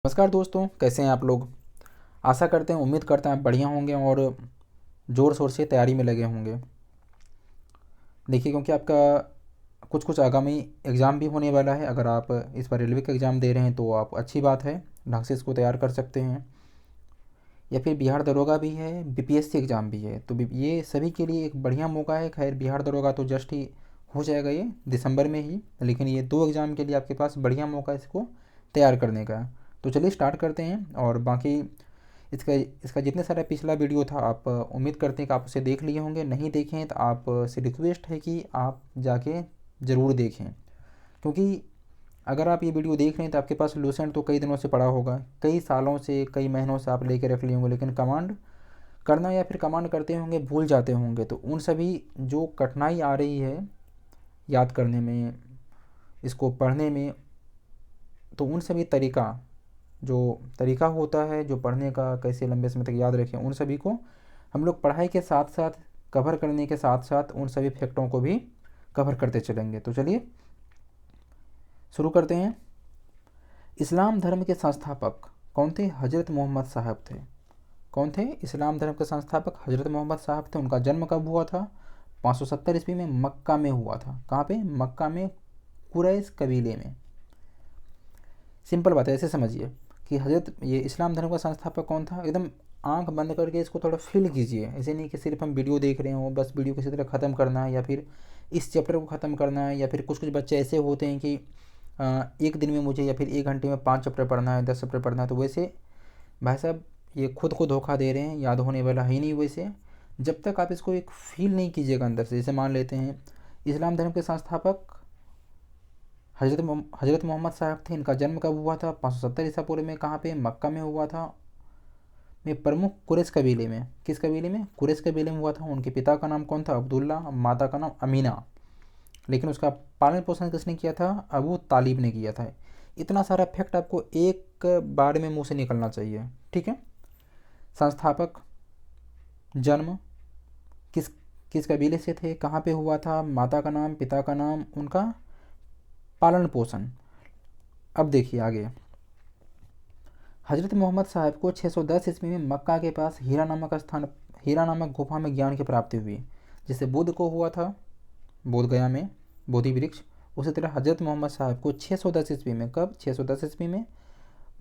नमस्कार दोस्तों, कैसे हैं आप लोग। आशा करते हैं, उम्मीद करते हैं आप बढ़िया होंगे और ज़ोर शोर से तैयारी में लगे होंगे। देखिए, क्योंकि आपका कुछ कुछ आगामी एग्ज़ाम भी होने वाला है। अगर आप इस बार रेलवे का एग्ज़ाम दे रहे हैं तो आप अच्छी बात है, ढंग से इसको तैयार कर सकते हैं। या फिर बिहार दरोगा भी है, बीपीएससी एग्ज़ाम भी है, तो ये सभी के लिए एक बढ़िया मौका है। खैर, बिहार दरोगा तो जस्ट ही हो जाएगा ये दिसंबर में ही, लेकिन ये दो एग्ज़ाम के लिए आपके पास बढ़िया मौका है इसको तैयार करने का। तो चलिए स्टार्ट करते हैं। और बाकी इसका इसका जितने सारा पिछला वीडियो था, आप उम्मीद करते हैं कि आप उसे देख लिए होंगे। नहीं देखे हैं तो आप से रिक्वेस्ट है कि आप जाके ज़रूर देखें, क्योंकि अगर आप ये वीडियो देख रहे हैं तो आपके पास लूसेंट तो कई दिनों से पड़ा होगा, कई सालों से, कई महीनों से आप लेके रख लिए होंगे, लेकिन कमांड करना या फिर कमांड करते होंगे भूल जाते होंगे। तो उन सभी जो कठिनाई आ रही है याद करने में, इसको पढ़ने में, तो उन सभी जो तरीका होता है जो पढ़ने का, कैसे लंबे समय तक याद रखें, उन सभी को हम लोग पढ़ाई के साथ साथ, कवर करने के साथ साथ उन सभी फैक्टों को भी कवर करते चलेंगे। तो चलिए शुरू करते हैं। इस्लाम धर्म के संस्थापक कौन थे? हज़रत मोहम्मद साहब थे। कौन थे? इस्लाम धर्म के संस्थापक हज़रत मोहम्मद साहब थे। उनका जन्म कब हुआ था? 570 ईस्वी में मक्का में हुआ था। कहाँ पे? मक्का में, कुरैश कबीले में। सिंपल बात है, ऐसे समझिए कि हजरत ये इस्लाम धर्म का संस्थापक कौन था। एकदम आंख बंद करके इसको थोड़ा फील कीजिए। ऐसे नहीं कि सिर्फ हम वीडियो देख रहे हो, बस वीडियो किसी तरह ख़त्म करना है या फिर इस चैप्टर को ख़त्म करना है। या फिर कुछ कुछ बच्चे ऐसे होते हैं कि एक दिन में मुझे या फिर एक घंटे में 5 चैप्टर पढ़ना है, 10 चैप्टर पढ़ना है। तो वैसे भाई साहब, ये खुद को धोखा दे रहे हैं, याद होने वाला है ही नहीं। वैसे जब तक आप इसको एक फील नहीं कीजिएगा अंदर से, जैसे मान लेते हैं इस्लाम धर्म के संस्थापक हज़रत मोहम्मद साहब थे। इनका जन्म कब हुआ था? 570 ईसा पूर्व में। कहाँ पे? मक्का में हुआ था, में प्रमुख कुरैश कबीले में। किस कबीले में? कुरैश कबीले में हुआ था। उनके पिता का नाम कौन था? अब्दुल्ला। माता का नाम अमीना। लेकिन उसका पालन पोषण किसने किया था? अबू तालिब ने किया था। इतना सारा फैक्ट आपको एक बार में मुंह से निकलना चाहिए, ठीक है। संस्थापक, जन्म, किस किस कबीले से थे, कहाँ पे हुआ था, माता का नाम, पिता का नाम, उनका पालन पोषण। अब देखिए आगे। हज़रत मोहम्मद साहब को 610 ईस्वी में मक्का के पास हीरा नामक गुफा में ज्ञान की प्राप्ति हुई। जैसे बुद्ध को हुआ था बोध गया में, बोधि वृक्ष, उसी तरह हज़रत मोहम्मद साहब को 610 ईस्वी में, कब? 610 ईस्वी में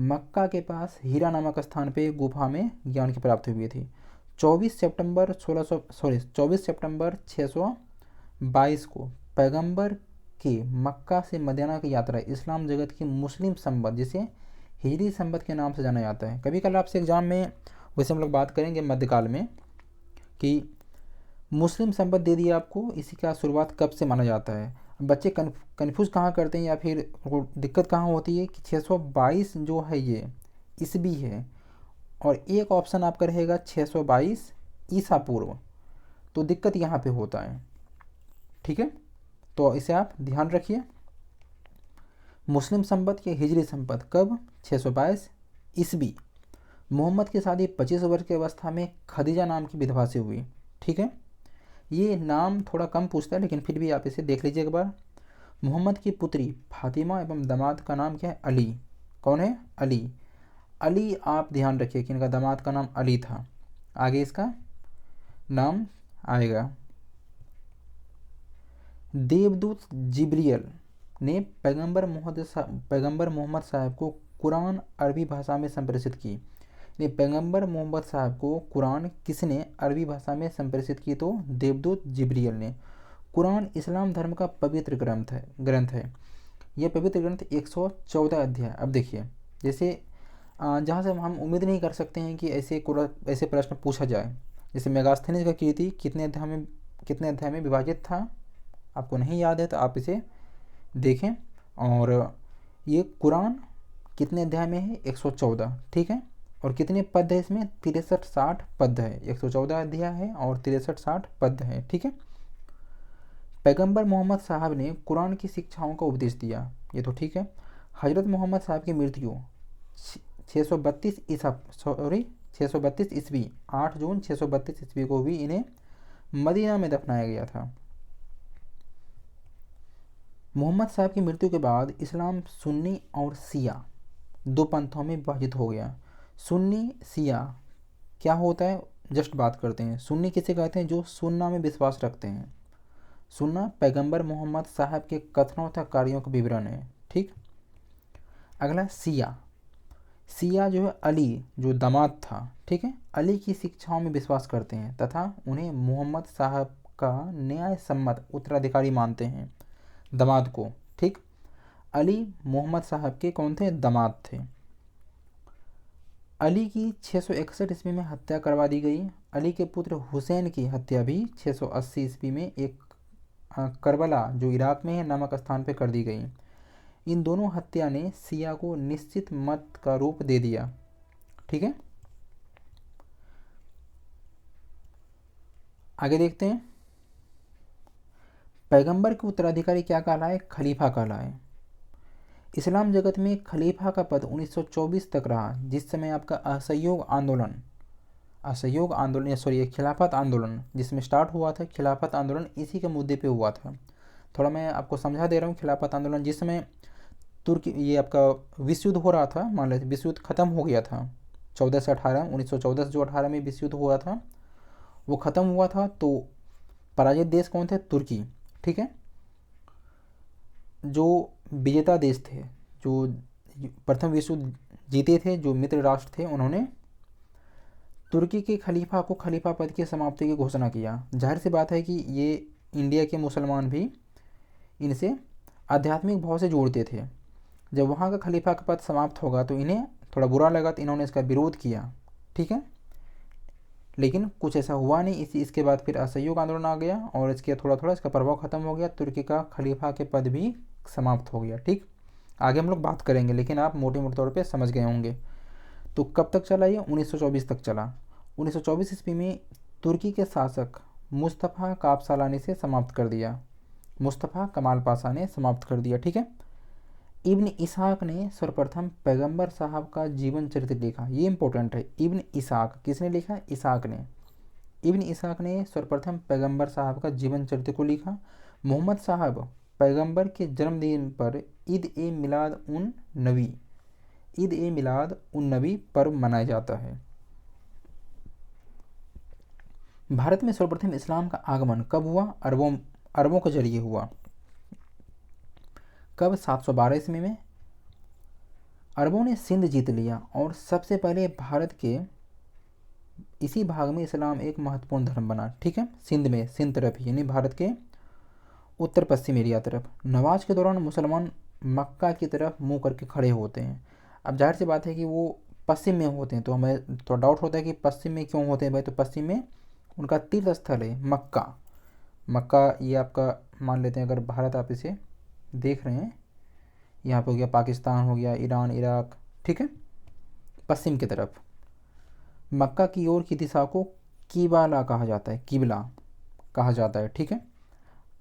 मक्का के पास हीरा नामक स्थान पे गुफा में ज्ञान की प्राप्ति हुई थी। 24 सितंबर 622 को पैगंबर की मक्का से मदीना की यात्रा इस्लाम जगत की मुस्लिम संबत, जिसे हिजरी संबत के नाम से जाना जाता है। कभी कल आपसे एग्जाम में वैसे हम लोग बात करेंगे मध्यकाल में कि मुस्लिम संबत दे दिया आपको, इसी का शुरुआत कब से माना जाता है। बच्चे कन्फ्यूज़ कहाँ करते हैं या फिर दिक्कत कहाँ होती है कि 622 जो है ये ईस्वी है, और एक ऑप्शन आपका रहेगा 622 ईसा पूर्व। तो दिक्कत यहाँ पे होता है, ठीक है। तो इसे आप ध्यान रखिए। मुस्लिम संबत या हिजरी संबत कब? 622 ईस्वी। मोहम्मद की शादी 25 वर्ष की अवस्था में खदीजा नाम की विधवा से हुई, ठीक है। ये नाम थोड़ा कम पूछता है, लेकिन फिर भी आप इसे देख लीजिए एक बार। मोहम्मद की पुत्री फातिमा एवं दामाद का नाम क्या है? अली। कौन है? अली। अली, आप ध्यान रखिए कि इनका दामाद का नाम अली था। आगे इसका नाम आएगा। देवदूत जिब्रियल ने पैगंबर मोहम्मद साहब को कुरान अरबी भाषा में संप्रेषित की। ने पैगंबर मोहम्मद साहब को कुरान किसने अरबी भाषा में संप्रेषित की? तो देवदूत जिब्रियल ने। कुरान इस्लाम धर्म का पवित्र ग्रंथ है। यह पवित्र ग्रंथ 114 अध्याय। अब देखिए, जैसे जहाँ से हम उम्मीद नहीं कर सकते हैं कि ऐसे प्रश्न पूछा जाए। जैसे मेगास्थनीज का कीर्ति कितने अध्याय में विभाजित था? आपको नहीं याद है तो आप इसे देखें। और ये कुरान कितने अध्याय में है? 114, ठीक है। और कितने पद है इसमें? 63-60 पद है। 114 अध्याय है और 63-60 पद है, ठीक है। पैगंबर मोहम्मद साहब ने कुरान की शिक्षाओं का उपदेश दिया, ये तो ठीक है। हज़रत मोहम्मद साहब की मृत्यु 632 ईस्वी, 8 जून 632 ईस्वी को भी इन्हें मदीना में दफनाया गया था। मोहम्मद साहब की मृत्यु के बाद इस्लाम सुन्नी और शिया दो पंथों में विभाजित हो गया। सुन्नी शिया क्या होता है, जस्ट बात करते हैं। सुन्नी किसे कहते हैं, जो सुन्ना में विश्वास रखते हैं। सुन्ना पैगंबर मोहम्मद साहब के कथनों तथा कार्यों का विवरण है। ठीक। अगला शिया। शिया जो है अली जो दामाद था, ठीक है, अली की शिक्षाओं में विश्वास करते हैं तथा उन्हें मोहम्मद साहब का न्याय सम्मत उत्तराधिकारी मानते हैं, दामाद को। ठीक। अली मोहम्मद साहब के कौन थे, दामाद थे। अली की 661 ईस्वी में हत्या करवा दी गई। अली के पुत्र हुसैन की हत्या भी 680 ईस्वी में एक करबला जो इराक में है नामक स्थान पर कर दी गई। इन दोनों हत्या ने शिया को निश्चित मत का रूप दे दिया। ठीक है, आगे देखते हैं। पैगंबर के उत्तराधिकारी क्या कहलाए, खलीफा कहलाए। इस्लाम जगत में खलीफा का पद 1924 तक रहा, जिस समय आपका खिलाफत आंदोलन जिसमें स्टार्ट हुआ था, खिलाफत आंदोलन इसी के मुद्दे पे हुआ था। थोड़ा मैं आपको समझा दे रहा हूँ। खिलाफत आंदोलन जिस समय तुर्की ये आपका विश्व युद्ध हो रहा था, मान लीजिए विश्व युद्ध खत्म हो गया था 14 से 18, 1914 से जो 18 में विश्व युद्ध हुआ था वो ख़त्म हुआ था। तो पराजित देश कौन थे, तुर्की। ठीक है, जो विजेता देश थे, जो प्रथम विश्व युद्ध जीते थे, जो मित्र राष्ट्र थे, उन्होंने तुर्की के खलीफा को खलीफा पद की समाप्ति की घोषणा किया। जाहिर सी बात है कि ये इंडिया के मुसलमान भी इनसे आध्यात्मिक भाव से जोड़ते थे। जब वहाँ का खलीफा का पद समाप्त होगा तो इन्हें थोड़ा बुरा लगा, तो इन्होंने इसका विरोध किया। ठीक है, लेकिन कुछ ऐसा हुआ नहीं। इसके बाद फिर असहयोग आंदोलन आ गया और इसके थोड़ा थोड़ा इसका प्रभाव खत्म हो गया, तुर्की का खलीफा के पद भी समाप्त हो गया। ठीक, आगे हम लोग बात करेंगे, लेकिन आप मोटे मोटे तौर पे समझ गए होंगे। तो कब तक चला ये, 1924 तक चला। 1924 ईस्वी में तुर्की के शासक मुस्तफ़ा कापसालानी से समाप्त कर दिया, मुस्तफ़ा कमाल पाशा ने समाप्त कर दिया। ठीक है, इब्न इसहाक ने सर्वप्रथम पैगंबर साहब का जीवन चरित्र लिखा। ये इंपॉर्टेंट है। इब्न इसहाक किसने लिखा, इसहाक ने। इब्न इसहाक ने सर्वप्रथम पैगंबर साहब का जीवन चरित्र को लिखा। मोहम्मद साहब पैगंबर के जन्मदिन पर ईद ए मिलाद उन नबी पर्व मनाया जाता है। भारत में सर्वप्रथम इस्लाम का आगमन कब हुआ, अरबों के जरिए हुआ। कब, 712 ईस्वी में। अरबों ने सिंध जीत लिया और सबसे पहले भारत के इसी भाग में इस्लाम एक महत्वपूर्ण धर्म बना। ठीक है, सिंध में, सिंध तरफ ही, यानी भारत के उत्तर पश्चिम एरिया तरफ। नवाज के दौरान मुसलमान मक्का की तरफ मुंह करके खड़े होते हैं। अब जाहिर सी बात है कि वो पश्चिम में होते हैं, तो हमें तो डाउट होता है कि पश्चिम में क्यों होते हैं भाई। तो पश्चिम में उनका तीर्थ स्थल है मक्का। ये आपका मान लेते हैं, अगर भारत आप इसे देख रहे हैं, यहाँ पे हो गया पाकिस्तान, हो गया ईरान, इराक। ठीक है, पश्चिम की तरफ मक्का की ओर की दिशा को किबला कहा जाता है, किबला कहा जाता है। ठीक है,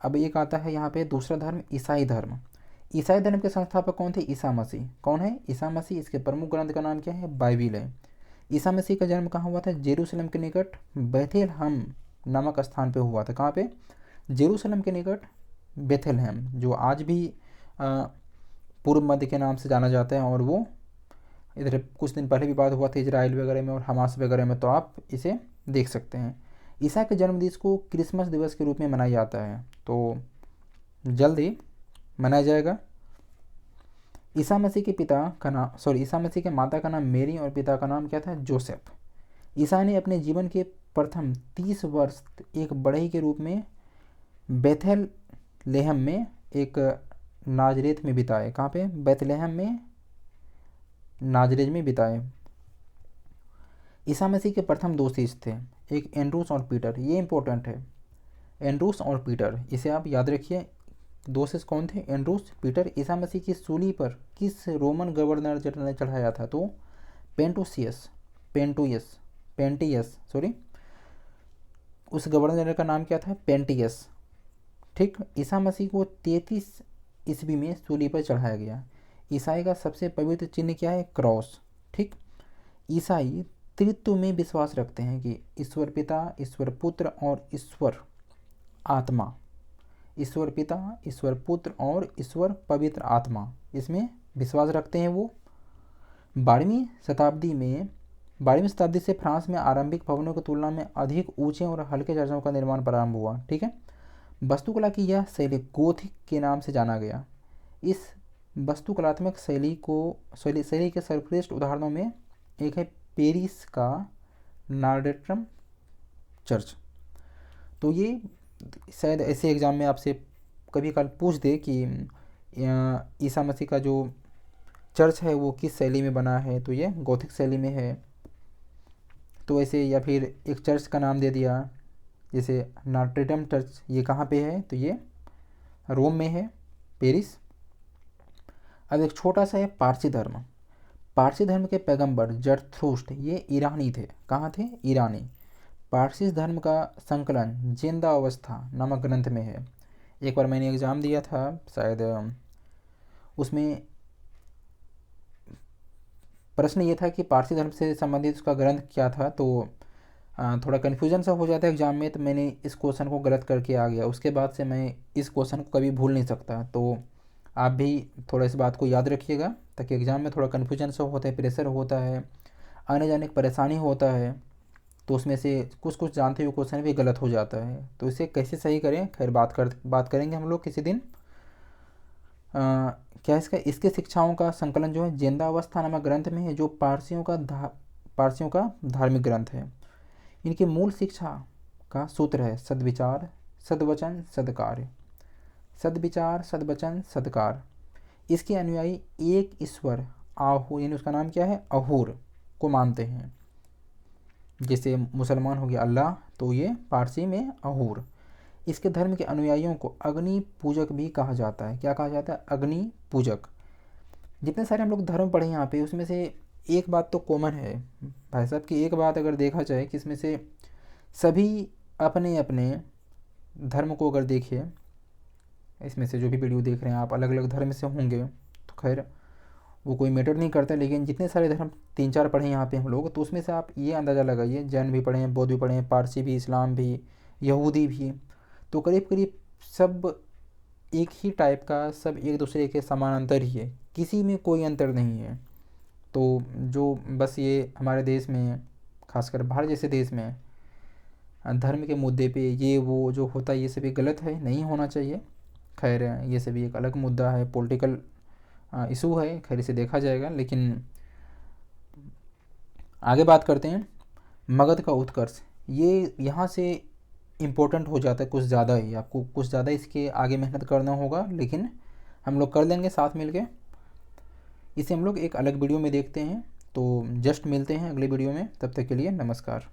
अब एक आता है यहाँ पे दूसरा धर्म, ईसाई धर्म। ईसाई धर्म के संस्थापक कौन थे, ईसा मसीह। कौन है, ईसा मसीह। इसके प्रमुख ग्रंथ का नाम क्या है, बाइबिल है। ईसा मसीह का जन्म कहाँ हुआ था, जेरूशलेम के निकट बेथलेहम नामक स्थान पे हुआ था। कहाँ पे, जेरूशलेम के निकट बेथलेहम, जो आज भी पूर्व मध्य के नाम से जाना जाता है। और वो इधर कुछ दिन पहले विवाद हुआ था इजराइल वगैरह में और हमास वगैरह में, तो आप इसे देख सकते हैं। ईसा के जन्मदिवस को क्रिसमस दिवस के रूप में मनाया जाता है, तो जल्द ही मनाया जाएगा। ईसा मसीह के माता का नाम मेरी और पिता का नाम क्या था, जोसेफ। ईसा ने अपने जीवन के प्रथम 30 वर्ष एक बढ़ई के रूप में बेथलेहम में एक नाजरेत में बिताए। कहाँ पे, बेथलेहम में नाजरेत में बिताए। ईसा मसीह के प्रथम दो शिष्य थे, एक एंड्रूस और पीटर। ये इंपॉर्टेंट है, एंड्रूस और पीटर, इसे आप याद रखिए। दो शिष्य कौन थे, एंड्रूस, पीटर। ईसा मसीह की सूली पर किस रोमन गवर्नर जनरल ने चढ़ाया था, तो पेंटियस उस गवर्नर जनरल का नाम क्या था, पेंटियस। ठीक, ईसा मसीह को 33 ईस्वी में सूली पर चढ़ाया गया। ईसाई का सबसे पवित्र चिन्ह क्या है, क्रॉस। ठीक, ईसाई त्रित्व में विश्वास रखते हैं कि ईश्वर पिता, ईश्वर पुत्र और ईश्वर आत्मा, ईश्वर पिता, ईश्वर पुत्र और ईश्वर पवित्र आत्मा, इसमें विश्वास रखते हैं वो। 12वीं शताब्दी से फ्रांस में आरंभिक भवनों की तुलना में अधिक ऊंचे और हल्के चर्चों का निर्माण प्रारंभ हुआ। ठीक है, वास्तुकला की यह शैली गोथिक के नाम से जाना गया। इस वास्तुकलात्मक शैली के सर्वश्रेष्ठ उदाहरणों में एक है पेरिस का नॉर्डेट्रम चर्च। तो ये शायद ऐसे एग्ज़ाम में आपसे कभी कल पूछ दे कि ईसा मसीह का जो चर्च है वो किस शैली में बना है, तो ये गोथिक शैली में है। तो ऐसे, या फिर एक चर्च का नाम दे दिया जैसे नॉर्डेट्रम चर्च, ये कहाँ पे है, तो ये रोम में है, पेरिस। अब एक छोटा सा है पारसी धर्म। पारसी धर्म के पैगंबर जरथुस्ट्र ये ईरानी थे। कहाँ थे? ईरानी। पारसी धर्म का संकलन जिंदा अवस्था नामक ग्रंथ में है। एक बार मैंने एग्ज़ाम दिया था, शायद उसमें प्रश्न ये था कि पारसी धर्म से संबंधित उसका ग्रंथ क्या था, तो थोड़ा कन्फ्यूजन सा हो जाता है एग्ज़ाम में, तो मैंने इस क्वेश्चन को गलत करके आ गया। उसके बाद से मैं इस क्वेश्चन को कभी भूल नहीं सकता। तो आप भी थोड़ा इस बात को याद रखिएगा, ताकि एग्ज़ाम में थोड़ा कन्फ्यूजन सा होता है, प्रेशर होता है, आने जाने की परेशानी होता है, तो उसमें से कुछ जानते हुए क्वेश्चन भी गलत हो जाता है। तो इसे कैसे सही करें, खैर बात करेंगे हम लोग किसी दिन। क्या इसके शिक्षाओं का संकलन जो है जिंदा अवस्था नामक ग्रंथ में है, जो पारसियों का धार्मिक ग्रंथ है। इनकी मूल शिक्षा का सूत्र है सद्विचार, सद्वचन, सद्कार्य। सद्विचार, सद्वचन, सद्कार। इसके अनुयायी एक ईश्वर आहूर, यानी उसका नाम क्या है, अहूर को मानते हैं। जैसे मुसलमान हो गया अल्लाह, तो ये पारसी में अहूर। इसके धर्म के अनुयायियों को अग्नि पूजक भी कहा जाता है। क्या कहा जाता है? अग्नि पूजक। जितने सारे हम लोग धर्म पढ़े यहाँ पे, उसमें से एक बात तो कॉमन है भाई साहब की। एक बात अगर देखा जाए कि इसमें से सभी अपने अपने धर्म को अगर देखिए, इसमें से जो भी वीडियो देख रहे हैं आप अलग अलग धर्म से होंगे, तो खैर वो कोई मैटर नहीं करता, लेकिन जितने सारे धर्म 3-4 पढ़े यहाँ पे हम लोग, तो उसमें से आप ये अंदाज़ा लगाइए, जैन भी पढ़े हैं, बौद्ध भी पढ़े हैं, पारसी भी, इस्लाम भी, यहूदी भी, तो करीब करीब सब एक ही टाइप का, सब एक दूसरे के समानांतर ही है, किसी में कोई अंतर नहीं है। तो जो बस ये हमारे देश में, खासकर भारत जैसे देश में, धर्म के मुद्दे पे ये वो जो होता है, ये सभी गलत है, नहीं होना चाहिए। खैर ये सभी एक अलग मुद्दा है, पॉलिटिकल इशू है, खैर इसे देखा जाएगा। लेकिन आगे बात करते हैं मगध का उत्कर्ष। ये यहाँ से इम्पोर्टेंट हो जाता है कुछ ज़्यादा ही, आपको कुछ ज़्यादा इसके आगे मेहनत करना होगा, लेकिन हम लोग कर लेंगे साथ मिलके। इसे हम लोग एक अलग वीडियो में देखते हैं। तो जस्ट मिलते हैं अगले वीडियो में, तब तक के लिए नमस्कार।